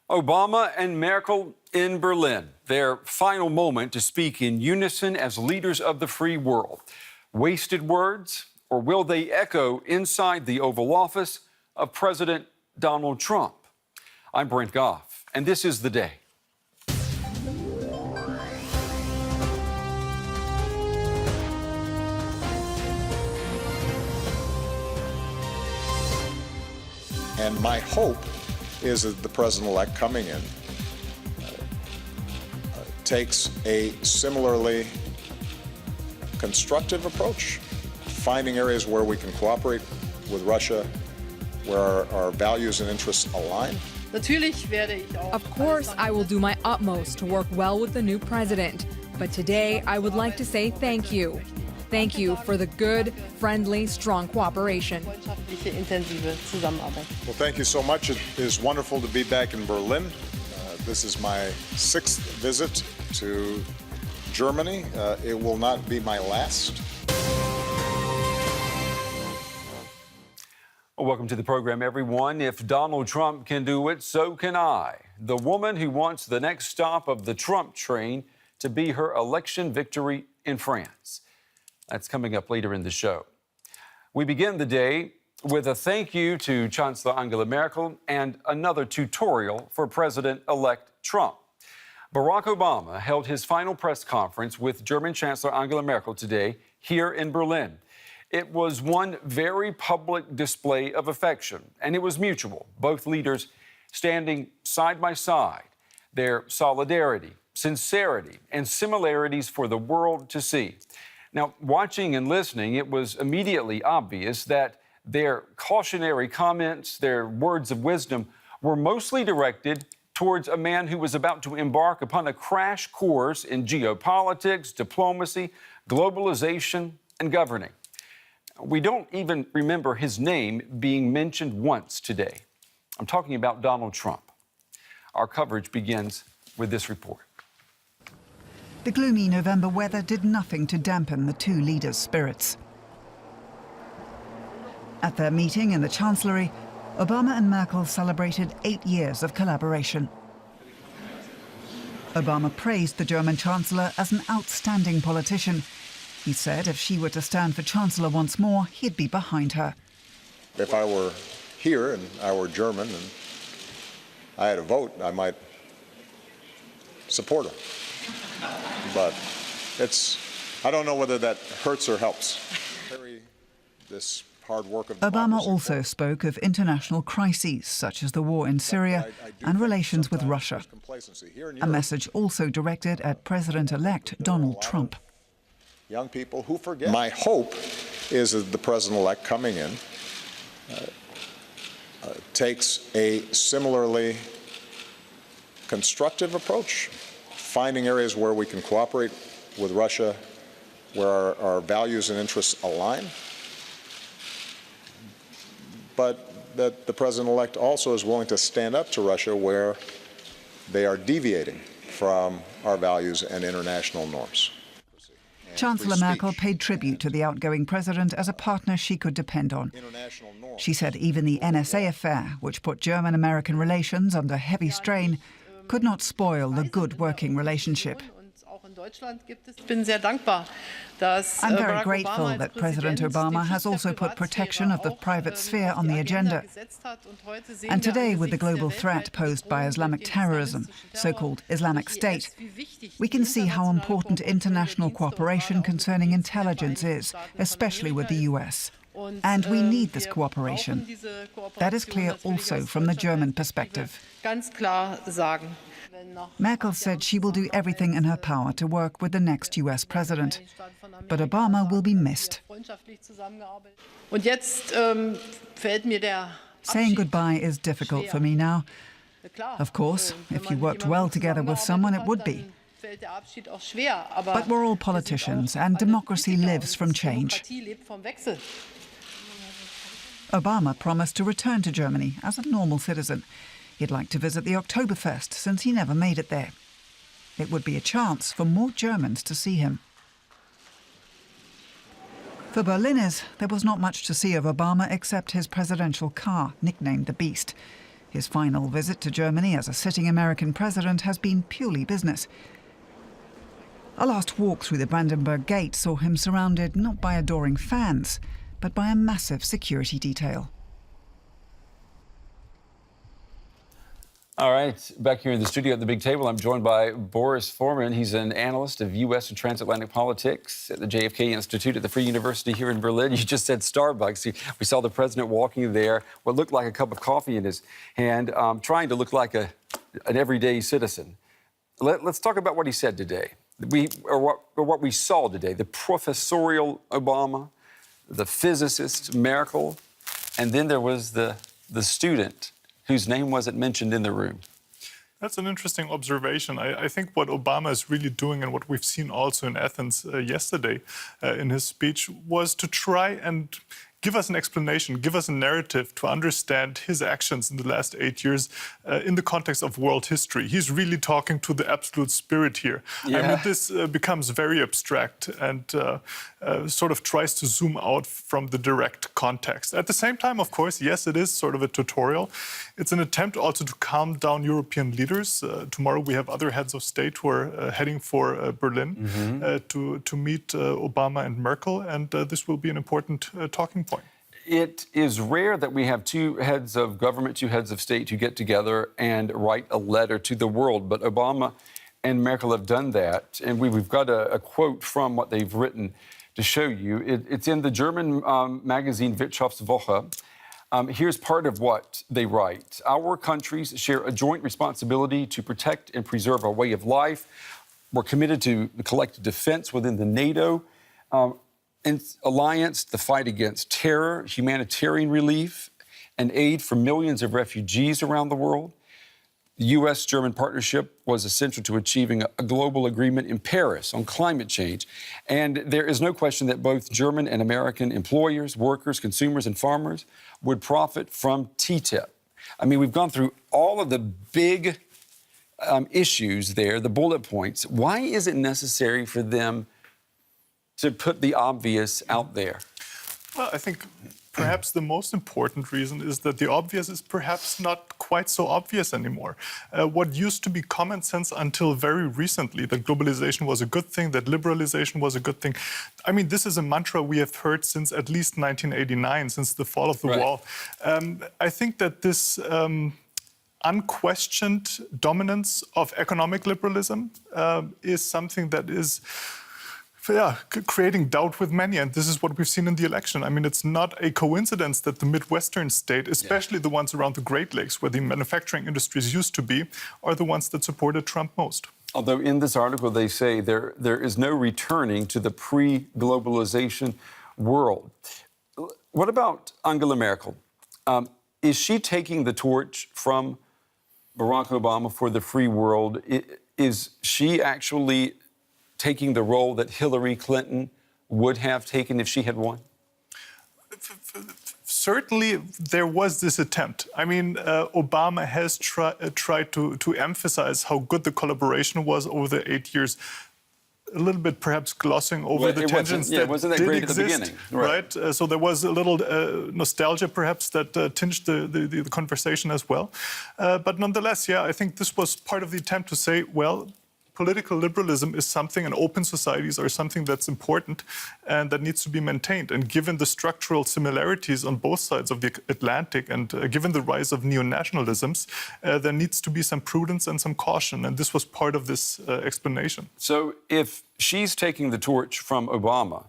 Obama and Merkel in Berlin, their final moment to speak in unison as leaders of the free world. Wasted words, or will they echo inside the Oval Office of President Donald Trump? I'm Brent Goff, and this is The Day. And my hope is that the president-elect coming in takes a similarly constructive approach, finding areas where we can cooperate with Russia, where our values and interests align. Of course, I will do my utmost to work well with the new president. But today, I would like to say thank you. Thank you for the good, friendly, strong cooperation. Well, thank you so much. It is wonderful to be back in Berlin. This is my 6th visit to Germany. It will not be my last. Welcome to the program, everyone. If Donald Trump can do it, so can I. The woman who wants the next stop of the Trump train to be her election victory in France. That's coming up later in the show. We begin the day with a thank you to Chancellor Angela Merkel and another tutorial for President-elect Trump. Barack Obama held his final press conference with German Chancellor Angela Merkel today here in Berlin. It was one very public display of affection, and it was mutual, both leaders standing side by side, their solidarity, sincerity, and similarities for the world to see. Now, watching and listening, it was immediately obvious that their cautionary comments, their words of wisdom, were mostly directed towards a man who was about to embark upon a crash course in geopolitics, diplomacy, globalization, and governing. We don't even remember his name being mentioned once today. I'm talking about Donald Trump. Our coverage begins with this report. The gloomy November weather did nothing to dampen the two leaders' spirits. At their meeting in the Chancellery, Obama and Merkel celebrated 8 years of collaboration. Obama praised the German Chancellor as an outstanding politician. He said if she were to stand for Chancellor once more, he'd be behind her. If I were here and I were German and I had a vote, I might support her. But I don't know whether that hurts or helps. This hard work of Obama also spoke of international crises, such as the war in Syria and relations with Russia. A message also directed at President-elect Donald Trump. Young people who forget. My hope is that the president-elect coming in takes a similarly constructive approach, finding areas where we can cooperate with Russia, where our values and interests align, but that the president-elect also is willing to stand up to Russia where they are deviating from our values and international norms. Chancellor Merkel paid tribute to the outgoing president as a partner she could depend on. She said even the NSA affair, which put German-American relations under heavy strain, could not spoil the good working relationship. I'm very grateful that President Obama has also put protection of the private sphere on the agenda. And today, with the global threat posed by Islamic terrorism, so-called Islamic State, we can see how important international cooperation concerning intelligence is, especially with the US. And we need this cooperation. That is clear also from the German perspective. Merkel said she will do everything in her power to work with the next US president. But Obama will be missed. Saying goodbye is difficult for me now. Of course, if you worked well together with someone, it would be. But we're all politicians, and democracy lives from change. Obama promised to return to Germany as a normal citizen. He'd like to visit the Oktoberfest, since he never made it there. It would be a chance for more Germans to see him. For Berliners, there was not much to see of Obama except his presidential car, nicknamed the Beast. His final visit to Germany as a sitting American president has been purely business. A last walk through the Brandenburg Gate saw him surrounded not by adoring fans, but by a massive security detail. All right, back here in the studio at the big table, I'm joined by Boris Foreman. He's an analyst of U.S. and transatlantic politics at the JFK Institute at the Free University here in Berlin. You just said Starbucks. We saw the president walking there, what looked like a cup of coffee in his hand, trying to look like an everyday citizen. Let's talk about what he said today, what we saw today. The professorial Obama, the physicist Merkel, and then there was the student whose name wasn't mentioned in the room. That's an interesting observation. I think what Obama is really doing, and what we've seen also in Athens yesterday in his speech, was to try and give us an explanation, give us a narrative to understand his actions in the last 8 years in the context of world history. He's really talking to the absolute spirit here. Yeah. I mean, this becomes very abstract and sort of tries to zoom out from the direct context. At the same time, of course, yes, it is sort of a tutorial. It's an attempt also to calm down European leaders. Tomorrow we have other heads of state who are heading for Berlin to meet Obama and Merkel, and this will be an important talking point. It is rare that we have two heads of government, two heads of state who get together and write a letter to the world. But Obama and Merkel have done that. And we've got a quote from what they've written to show you. It's in the German magazine Wirtschaftswoche. Here's part of what they write. Our countries share a joint responsibility to protect and preserve our way of life. We're committed to the collective defense within the NATO alliance, the fight against terror, humanitarian relief, and aid for millions of refugees around the world. The U.S.-German partnership was essential to achieving a global agreement in Paris on climate change. And there is no question that both German and American employers, workers, consumers, and farmers would profit from TTIP. I mean, we've gone through all of the big issues there, the bullet points. Why is it necessary for them to put the obvious out there? Well, I think perhaps the most important reason is that the obvious is perhaps not quite so obvious anymore. What used to be common sense until very recently, that globalization was a good thing, that liberalization was a good thing. I mean, this is a mantra we have heard since at least 1989, since the fall of the wall. I think that this unquestioned dominance of economic liberalism is something that is creating doubt with many, and this is what we've seen in the election. I mean, it's not a coincidence that the Midwestern state, especially the ones around the Great Lakes, where the manufacturing industries used to be, are the ones that supported Trump most. Although in this article they say there is no returning to the pre-globalization world. What about Angela Merkel? Is she taking the torch from Barack Obama for the free world? Is she actually taking the role that Hillary Clinton would have taken if she had won? Certainly, there was this attempt. I mean, Obama has tried to emphasize how good the collaboration was over the 8 years, a little bit perhaps glossing over the tensions that did exist, right? So there was a little nostalgia perhaps that tinged the conversation as well. But nonetheless, yeah, I think this was part of the attempt to say, well, political liberalism is something, and open societies are something that's important and that needs to be maintained. And given the structural similarities on both sides of the Atlantic, and given the rise of neo-nationalisms, there needs to be some prudence and some caution. And this was part of this explanation. So if she's taking the torch from Obama,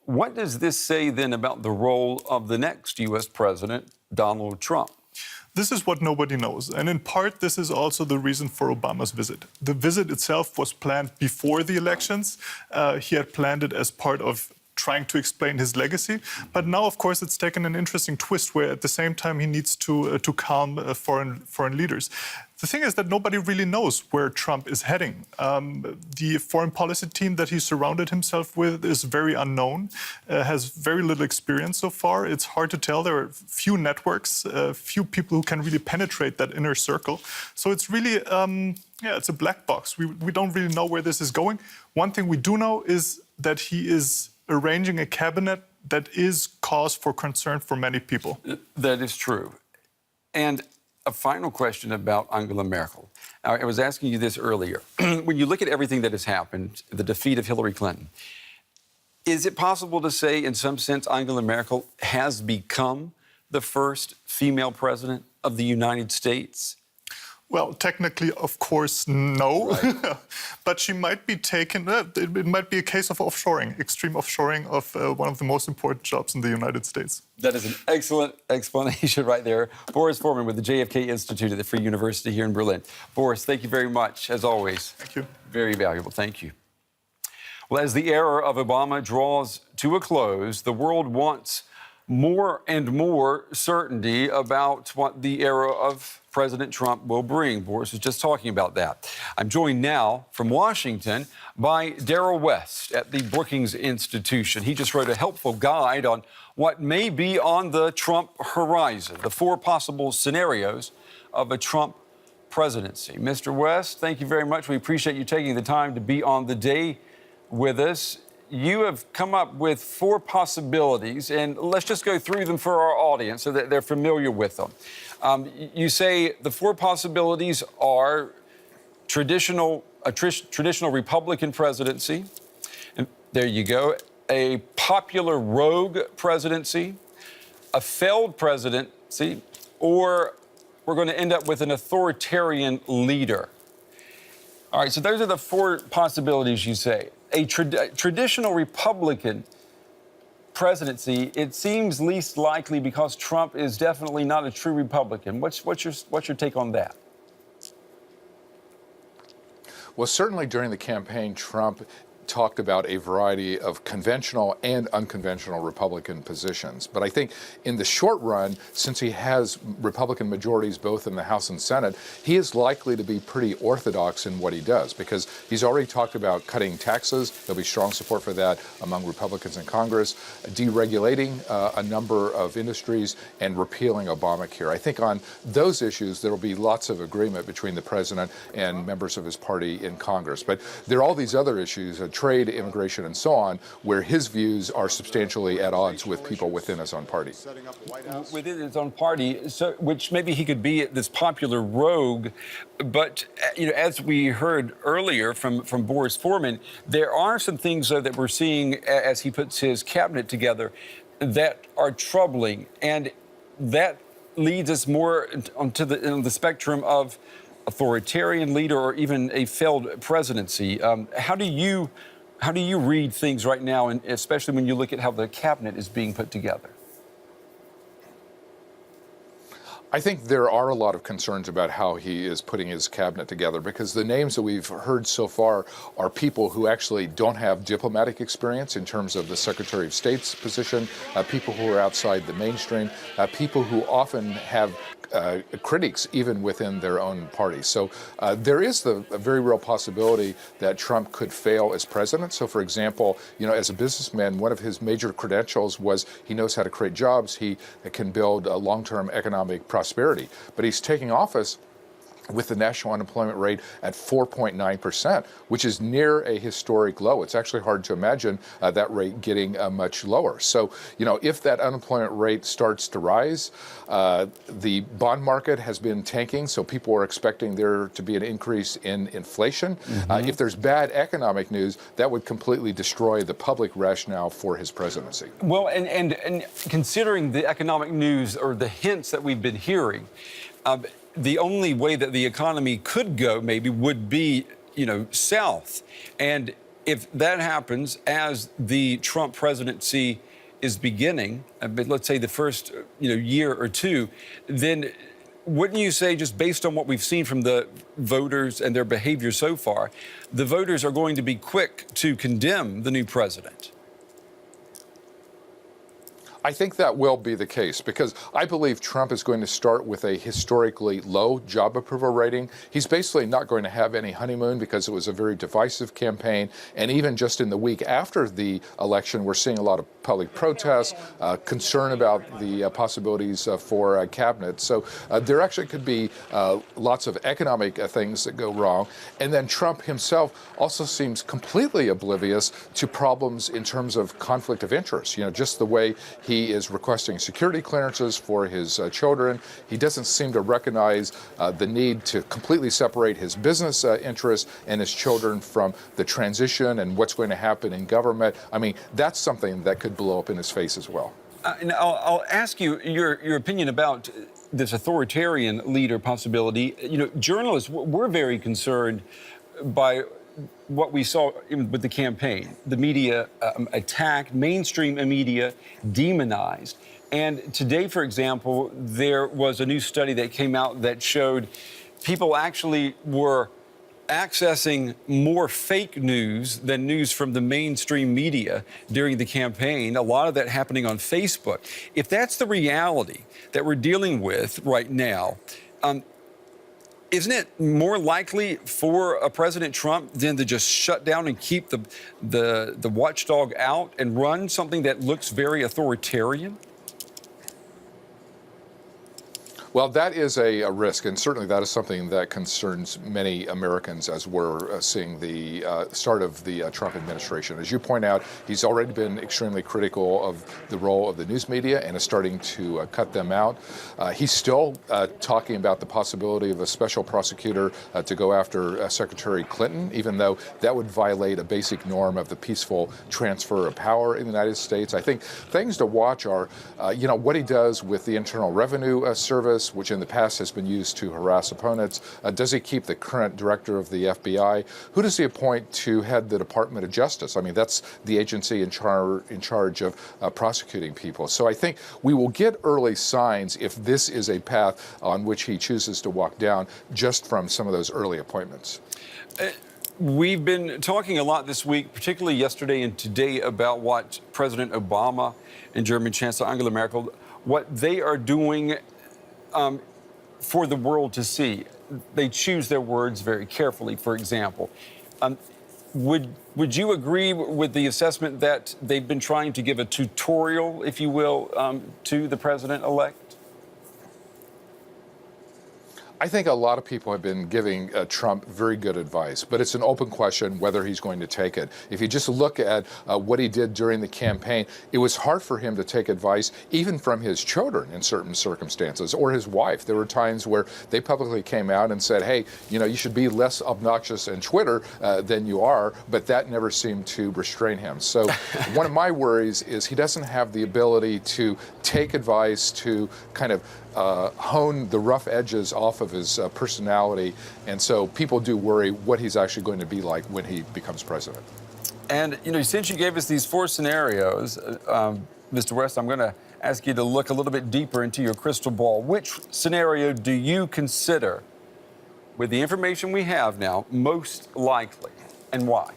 what does this say then about the role of the next U.S. president, Donald Trump? This is what nobody knows. And in part, this is also the reason for Obama's visit. The visit itself was planned before the elections. He had planned it as part of trying to explain his legacy. But now, of course, it's taken an interesting twist where at the same time he needs to calm foreign leaders. The thing is that nobody really knows where Trump is heading. The foreign policy team that he surrounded himself with is very unknown, has very little experience so far. It's hard to tell. There are few networks, few people who can really penetrate that inner circle. So it's really, it's a black box. We don't really know where this is going. One thing we do know is that he is arranging a cabinet that is cause for concern for many people. That is true. And a final question about Angela Merkel. I was asking you this earlier. When you look at everything that has happened, the defeat of Hillary Clinton, is it possible to say, in some sense, Angela Merkel has become the first female president of the United States? Well, technically, of course, no. Right. But she might be taken, it might be a case of offshoring, extreme offshoring of one of the most important jobs in the United States. That is an excellent explanation right there. Boris Foreman with the JFK Institute at the Free University here in Berlin. Boris, thank you very much, as always. Thank you. Very valuable. Thank you. Well, as the era of Obama draws to a close, the world wants more and more certainty about what the era of President Trump will bring. Boris was just talking about that. I'm joined now from Washington by Darrell West at the Brookings Institution. He just wrote a helpful guide on what may be on the Trump horizon, the 4 possible scenarios of a Trump presidency. Mr. West, thank you very much. We appreciate you taking the time to be on the day with us. You have come up with 4 possibilities, and let's just go through them for our audience so that they're familiar with them. You say the 4 possibilities are traditional Republican presidency, and there you go, a popular rogue presidency, a failed presidency, or we're going to end up with an authoritarian leader. All right, so those are the 4 possibilities you say. A traditional Republican presidency, it seems least likely because Trump is definitely not a true Republican. What's your take on that? Well, certainly during the campaign, Trump talked about a variety of conventional and unconventional Republican positions. But I think in the short run, since he has Republican majorities both in the House and Senate, he is likely to be pretty orthodox in what he does, because he's already talked about cutting taxes. There'll be strong support for that among Republicans in Congress, deregulating a number of industries, and repealing Obamacare. I think on those issues, there will be lots of agreement between the president and members of his party in Congress. But there are all these other issues, trade, immigration, and so on, where his views are substantially at odds with people within his own party. Within his own party, so which maybe he could be this popular rogue, but as we heard earlier from Boris Foreman, there are some things that we're seeing as he puts his cabinet together that are troubling, and that leads us more onto the spectrum of authoritarian leader or even a failed presidency. How do you read things right now, and especially when you look at how the cabinet is being put together? I think there are a lot of concerns about how he is putting his cabinet together, because the names that we've heard so far are people who actually don't have diplomatic experience in terms of the Secretary of State's position, people who are outside the mainstream, people who often have critics even within their own party. So there is a very real possibility that Trump could fail as president. So, for example, as a businessman, one of his major credentials was he knows how to create jobs. He can build long-term economic prosperity. But he's taking office with the national unemployment rate at 4.9%, which is near a historic low. It's actually hard to imagine that rate getting much lower. So, if that unemployment rate starts to rise, the bond market has been tanking, so people are expecting there to be an increase in inflation. Mm-hmm. If there's bad economic news, that would completely destroy the public rationale for his presidency. Well, and considering the economic news or the hints that we've been hearing, the only way that the economy could go maybe would be, south. And if that happens as the Trump presidency is beginning, but let's say the first, year or two, then wouldn't you say, just based on what we've seen from the voters and their behavior so far, the voters are going to be quick to condemn the new president? I think that will be the case, because I believe Trump is going to start with a historically low job approval rating. He's basically not going to have any honeymoon because it was a very divisive campaign. And even just in the week after the election, we're seeing a lot of public protests, concern about the possibilities for a cabinet. So there actually could be lots of economic things that go wrong. And then Trump himself also seems completely oblivious to problems in terms of conflict of interest. Just the way he He is requesting security clearances for his children. He doesn't seem to recognize the need to completely separate his business interests and his children from the transition and what's going to happen in government. I mean, that's something that could blow up in his face as well. And I'll ask you your opinion about this authoritarian leader possibility. You know, journalists, we're very concerned by what we saw with the campaign. The media attacked, mainstream media demonized. And today, for example, there was a new study that came out that showed people actually were accessing more fake news than news from the mainstream media during the campaign, a lot of that happening on Facebook. If that's the reality that we're dealing with right now, isn't it more likely for a President Trump than to just shut down and keep the watchdog out and run something that looks very authoritarian? Well, that is a risk, and certainly that is something that concerns many Americans as we're seeing the start of the Trump administration. As you point out, he's already been extremely critical of the role of the news media and is starting to cut them out. He's still talking about the possibility of a special prosecutor to go after Secretary Clinton, even though that would violate a basic norm of the peaceful transfer of power in the United States. I think things to watch are, what he does with the Internal Revenue Service, which in the past has been used to harass opponents. Does he keep the current director of the FBI? Who does he appoint to head the Department of Justice? I mean, that's the agency in charge of prosecuting people. So I think we will get early signs if this is a path on which he chooses to walk down just from some of those early appointments. We've been talking a lot this week, particularly yesterday and today, about what President Obama and German Chancellor Angela Merkel, what they are doing for the world to see. They choose their words very carefully, for example. Would you agree with the assessment that they've been trying to give a tutorial, if you will, to the president-elect? I think a lot of people have been giving Trump very good advice, but it's an open question whether he's going to take it. If you just look at what he did during the campaign, it was hard for him to take advice, even from his children in certain circumstances, or his wife. There were times where they publicly came out and said, hey, you should be less obnoxious on Twitter than you are, but that never seemed to restrain him. So one of my worries is he doesn't have the ability to take advice, to kind of hone the rough edges off of his personality. And so people do worry what he's actually going to be like when he becomes president. And, since you gave us these four scenarios, Mr. West, I'm going to ask you to look a little bit deeper into your crystal ball. Which scenario do you consider, with the information we have now, most likely, and why?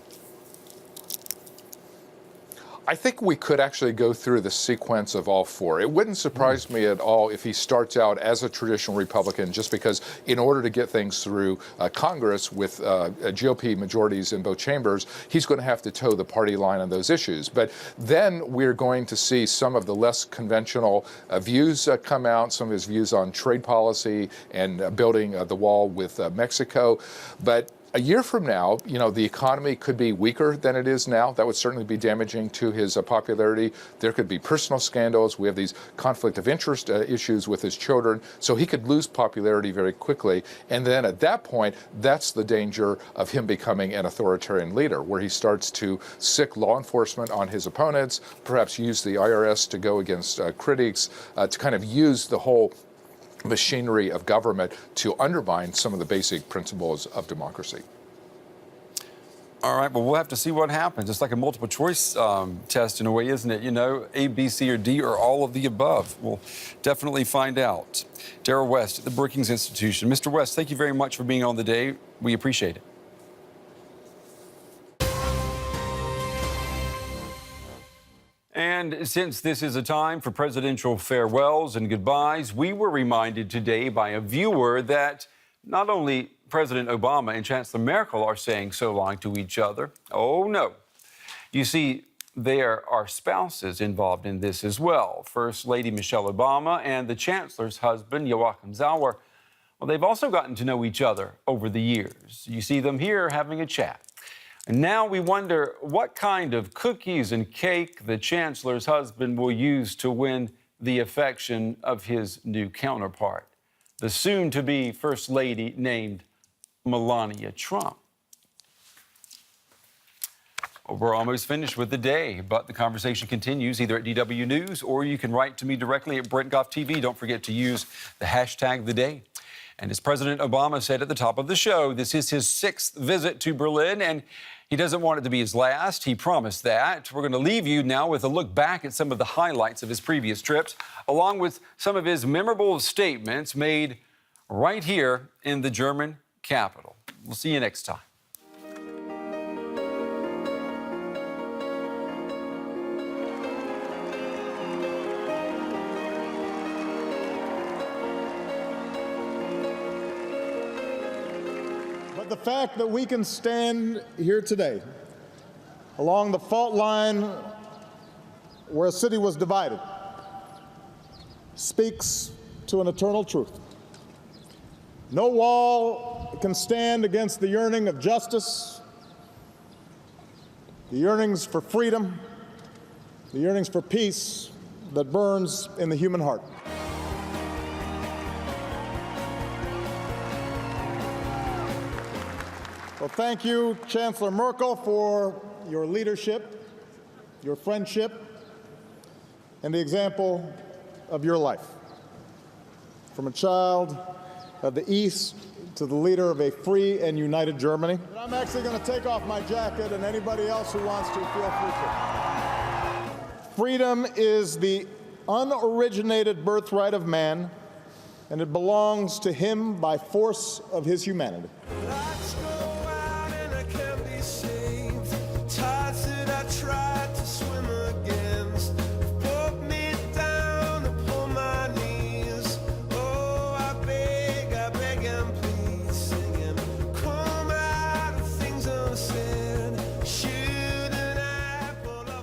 I think we could actually go through the sequence of all four. It wouldn't surprise me at all if he starts out as a traditional Republican, just because in order to get things through Congress with GOP majorities in both chambers, he's going to have to toe the party line on those issues. But then we're going to see some of the less conventional views come out, some of his views on trade policy and building the wall with Mexico. But a year from now, the economy could be weaker than it is now. That would certainly be damaging to his popularity. There could be personal scandals. We have these conflict of interest issues with his children. So he could lose popularity very quickly. And then at that point, that's the danger of him becoming an authoritarian leader, where he starts to sic law enforcement on his opponents, perhaps use the IRS to go against critics, to kind of use the whole machinery of government to undermine some of the basic principles of democracy. All right, well, we'll have to see what happens. It's like a multiple choice test in a way, isn't it? A, B, C, or D, or all of the above. We'll definitely find out. Darrell West at the Brookings Institution. Mr. West, thank you very much for being on the day. We appreciate it. And since this is a time for presidential farewells and goodbyes, we were reminded today by a viewer that not only President Obama and Chancellor Merkel are saying so long to each other. Oh, no. You see, there are spouses involved in this as well. First Lady Michelle Obama and the Chancellor's husband, Joachim Zauer. Well, they've also gotten to know each other over the years. You see them here having a chat. And now we wonder what kind of cookies and cake the Chancellor's husband will use to win the affection of his new counterpart, the soon-to-be First Lady named Melania Trump. Well, we're almost finished with the day, but the conversation continues either at DW News or you can write to me directly at Brent Goff TV. Don't forget to use the hashtag the day. And as President Obama said at the top of the show, this is his 6th visit to Berlin, and he doesn't want it to be his last. He promised that. We're going to leave you now with a look back at some of the highlights of his previous trips, along with some of his memorable statements made right here in the German capital. We'll see you next time. The fact that we can stand here today along the fault line where a city was divided speaks to an eternal truth. No wall can stand against the yearning of justice, the yearnings for freedom, the yearnings for peace that burns in the human heart. Well, thank you, Chancellor Merkel, for your leadership, your friendship, and the example of your life. From a child of the East to the leader of a free and united Germany. I'm actually going to take off my jacket, and anybody else who wants to, feel free to. Freedom is the unoriginated birthright of man, and it belongs to him by force of his humanity. Lights go out and I can't be seen.